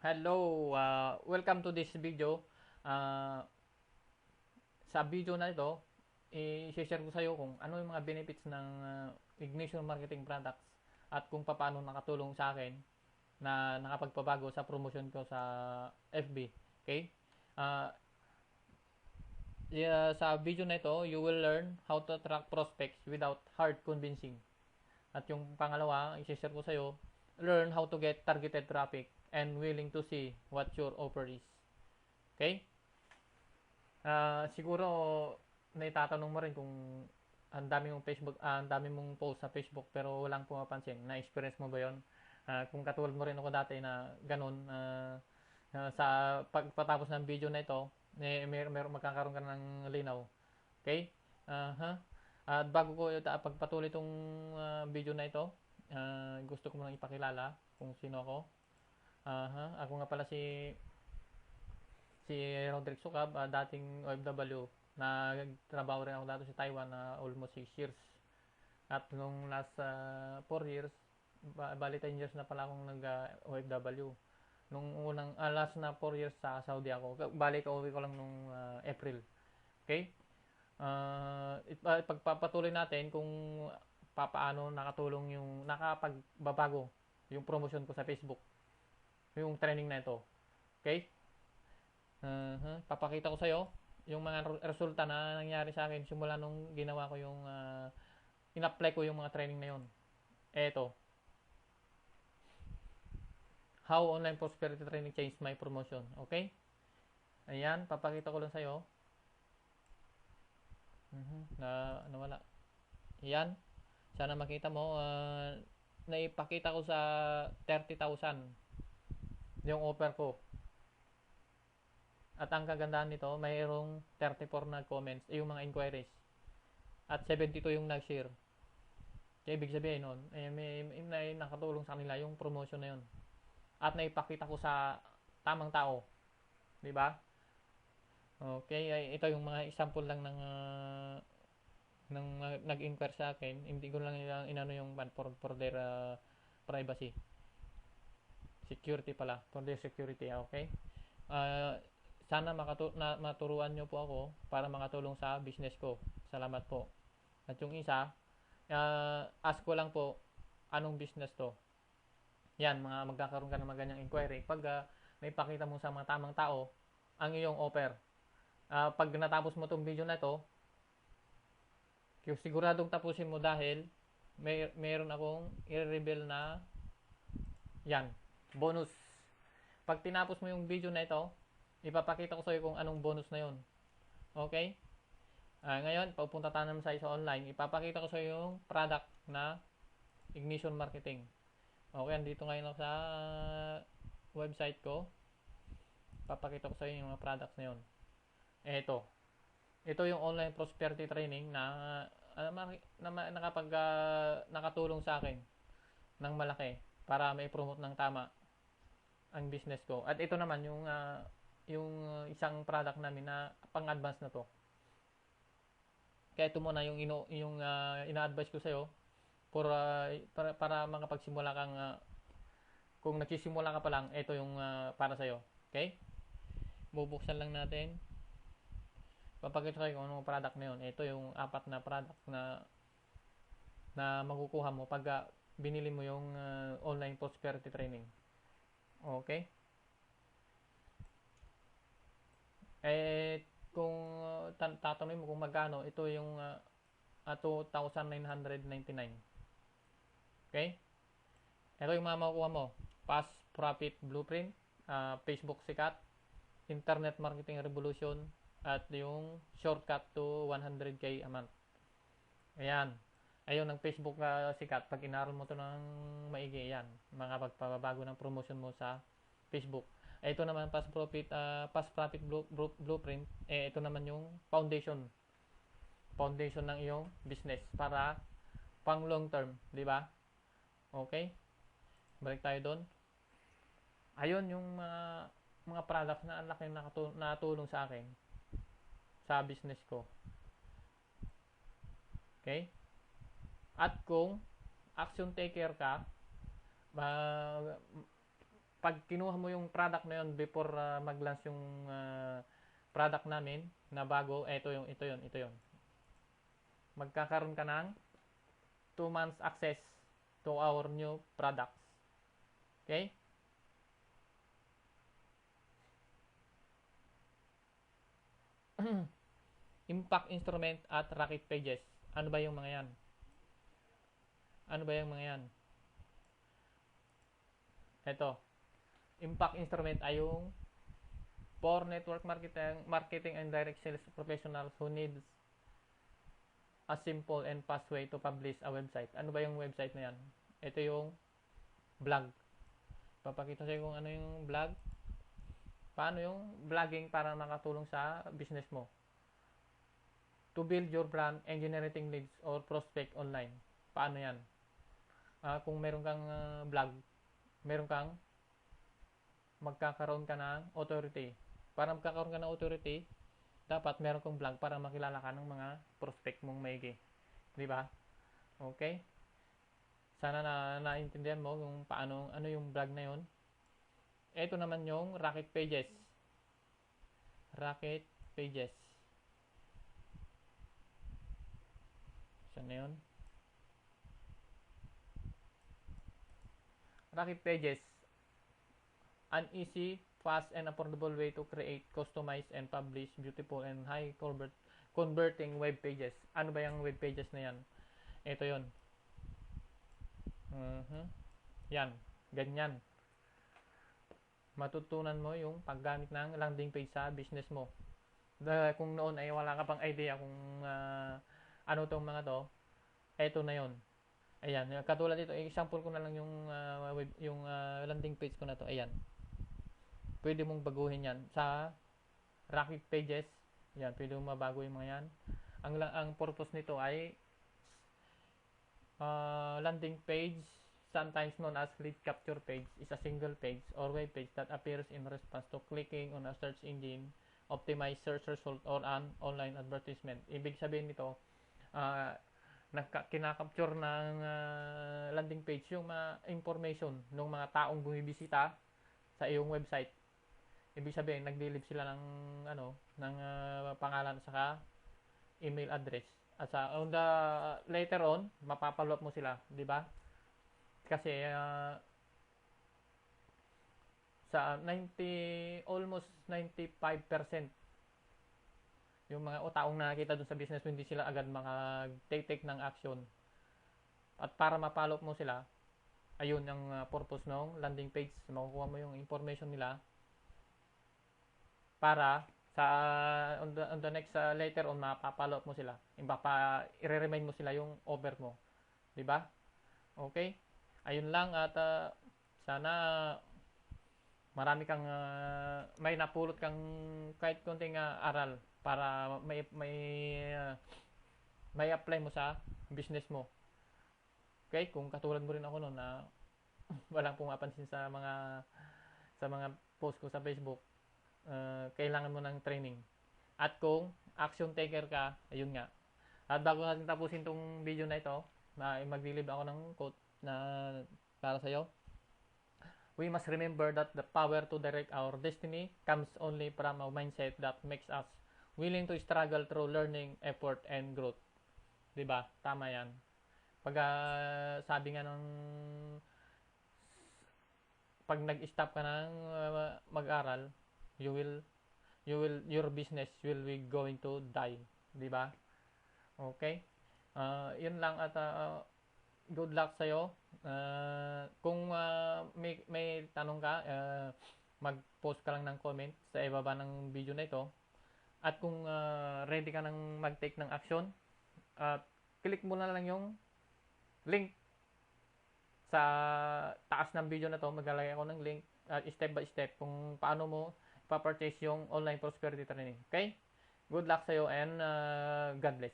Hello, welcome to this video. Uh, sa video na ito, i-share ko sa iyo kung ano yung mga benefits ng Ignition Marketing Products at kung paano nakatulong sa akin na nakapagpabago sa promotion ko sa FB. Okay? Uh, sa video na ito, you will learn how to attract prospects without hard convincing. At yung pangalawa, i-share ko sa iyo, learn how to get targeted traffic and willing to see what your offer is. Okay? Siguro naitatanong mo rin kung ang dami mong post sa Facebook pero walang pumapansin. Na-experience mo ba 'yon? Kung katulad mo rin ako dati na ganun, sa pagpatapos ng video na ito, magkakaroon ka ng linaw. Okay? Uh-huh. At bago ko pagpatuloy itong video na ito, gusto ko muna ipakilala kung sino ako. Ako nga pala si Roderick Sukab, dating OFW. Nagtrabaho rin ako dito sa Taiwan na almost 6 years. At nung last 4 years, bali 10 years na pala akong nag-OFW. Nung unang last na 4 years sa Saudi ako. Bali kauwi ko lang nung April. Okay? Pagpapatuloy natin kung paano nakatulong yung nakapagbabago yung promotion ko sa Facebook. Yung training na ito. Okay? Papakita ko sa iyo yung mga resulta na nangyari sa akin simula nung ginawa ko yung in-apply ko yung mga training na yon. Eto. How online prosperity training changed my promotion. Okay? Ayan, papakita ko lang sa iyo. Nawala. Ayan. Sana makita mo. Naipakita ko sa 30,000 yung offer ko. At ang kagandahan nito, mayroong 34 na comments, yung mga inquiries. At 72 yung nag-share. Kaya ibig sabihin nun, may nakatulong sa kanila yung promotion na yun. At naipakita ko sa tamang tao. Di ba? Okay, ito yung mga example lang ng nag-inquire sa akin. Hindi ko lang inano yung for their privacy. Security pala. For their security, okay? Sana maturuan nyo po ako para makatulong sa business ko. Salamat po. At yung isa, ask ko lang po, anong business to? Yan, magkakaroon ka ng mga ganyang inquiry. Pag may pakita mo sa mga tamang tao, ang iyong offer. Pag natapos mo itong video na ito, siguradong tapusin mo dahil mayroon akong i-reveal na yan, bonus. Pag tinapos mo yung video na ito, ipapakita ko sa iyo kung anong bonus na yon. Okay? Ngayon, pupunta tayo naman sa online. Ipapakita ko sa iyo yung product na Ignition Marketing. Okay, andito ngayon ako sa website ko. Papakita ko sa iyo yung mga products na yon. Ito yung online prosperity training na nakatulong sa akin ng malaki para may promote ng tama ang business ko. At ito naman yung isang product namin na pang-advance na to. Kaya ito muna yung ina-advise ko sa iyo para makapagsimula kang kung nagsisimula ka pa lang, ito yung para sa iyo. Okay? Bubuksan lang natin. Papakita ko kung anong product na yun. Ito yung 4 na product na makukuha mo pag binili mo yung online prosperity training. Okay? Kung tatanungin mo kung magkano, ito yung 2,999. Okay? Ito yung makukuha mo. Fast Profit Blueprint, Facebook Sikat, Internet Marketing Revolution, at yung shortcut to 100k a month. Ayan. Ayun ang Facebook sikat. Pag inaral mo to ng maigi, yan. Mga pagpabago ng promotion mo sa Facebook. Ito naman Fast Profit Blueprint. Ito naman yung foundation ng iyong business para pang long term, di ba? Okay? Balik tayo doon. Ayun yung mga products na ang laki natulong sa akin sa business ko. Okay? At kung action taker ka, pag kinuha mo yung product na yun before mag-launch yung product namin na bago, ito yun. Magkakaroon ka ng 2 months access to our new products. Okay? Impact instrument at Rocket Pages. Ano ba yung mga yan? Ano ba yung mga yan? Ito. Impact instrument ay yung for network marketing and direct sales professionals who needs a simple and fast way to publish a website. Ano ba yung website na yan? Ito yung blog. Papakita sa iyo kung ano yung blog. Paano yung blogging para makatulong sa business mo. To build your brand and generating leads or prospect online. Paano yan? Kung meron kang blog, meron kang magkakaroon ka ng authority. Para magkakaroon ka ng authority, dapat meron kang blog para makilala ka ng mga prospect mong maigi. Di ba? Okay? Sana naintindihan mo yung paano, ano yung blog na yon. Ito naman yung Rocket Pages. Rocket Pages. Saan na yun? Rocket Pages. An easy, fast, and affordable way to create, customize, and publish beautiful and high converting web pages. Ano ba yung web pages na yan? Ito yun. Yan. Ganyan. Matutunan mo yung paggamit ng landing page sa business mo. Kung noon ay wala ka pang idea kung ano tong mga to, ito na yon. Ayan, katulad ito, example ko na lang yung landing page ko na to. Ayan. Pwede mong baguhin yan sa Rocket Pages. Yan, pwede mong mabago yung mga yan. Ang purpose nito ay landing page, sometimes known as lead capture page, is a single page or web page that appears in response to clicking on a search engine, optimized search result, or an online advertisement. Ibig sabihin nito, kinakapture ng landing page yung mga information ng mga taong bumibisita sa iyong website. Ibig sabihin, nagdi-leave sila ng pangalan saka email address. At on the later on, mapapollow up mo sila, di ba? Kasi sa almost 95% yung mga taong nakakita dun sa business mo, hindi sila agad take ng action. At para ma-follow up mo sila, ayun ang purpose ng landing page. Makukuha mo yung information nila para sa on the next later on mapa-follow up mo sila. I-remind mo sila yung offer mo. 'Di ba? Okay? Ayun lang at sana marami kang may napulot kang kahit konting aral para may apply mo sa business mo. Okay? Kung katulad mo rin ako noon na walang pumapansin sa mga post ko sa Facebook, kailangan mo ng training. At kung action taker ka, ayun nga. At bago natin tapusin tong video na ito, maglilib ako ng quote na para sa'yo. We must remember that the power to direct our destiny comes only from a mindset that makes us willing to struggle through learning, effort, and growth. Diba? Tama yan. Pag sabi nga ng pag nag-stop ka ng mag-aral, your business will be going to die, di ba? Okay? Yun lang at good luck sa iyo. Kung may tanong ka, mag-post ka lang ng comment sa ibaba ng video na ito. At kung ready ka nang mag-take ng action, click mo na lang yung link sa taas ng video na to. Maglalagay ako ng link step by step kung paano mo pa-purchase yung online prosperity training. Okay? Good luck sa iyo and God bless.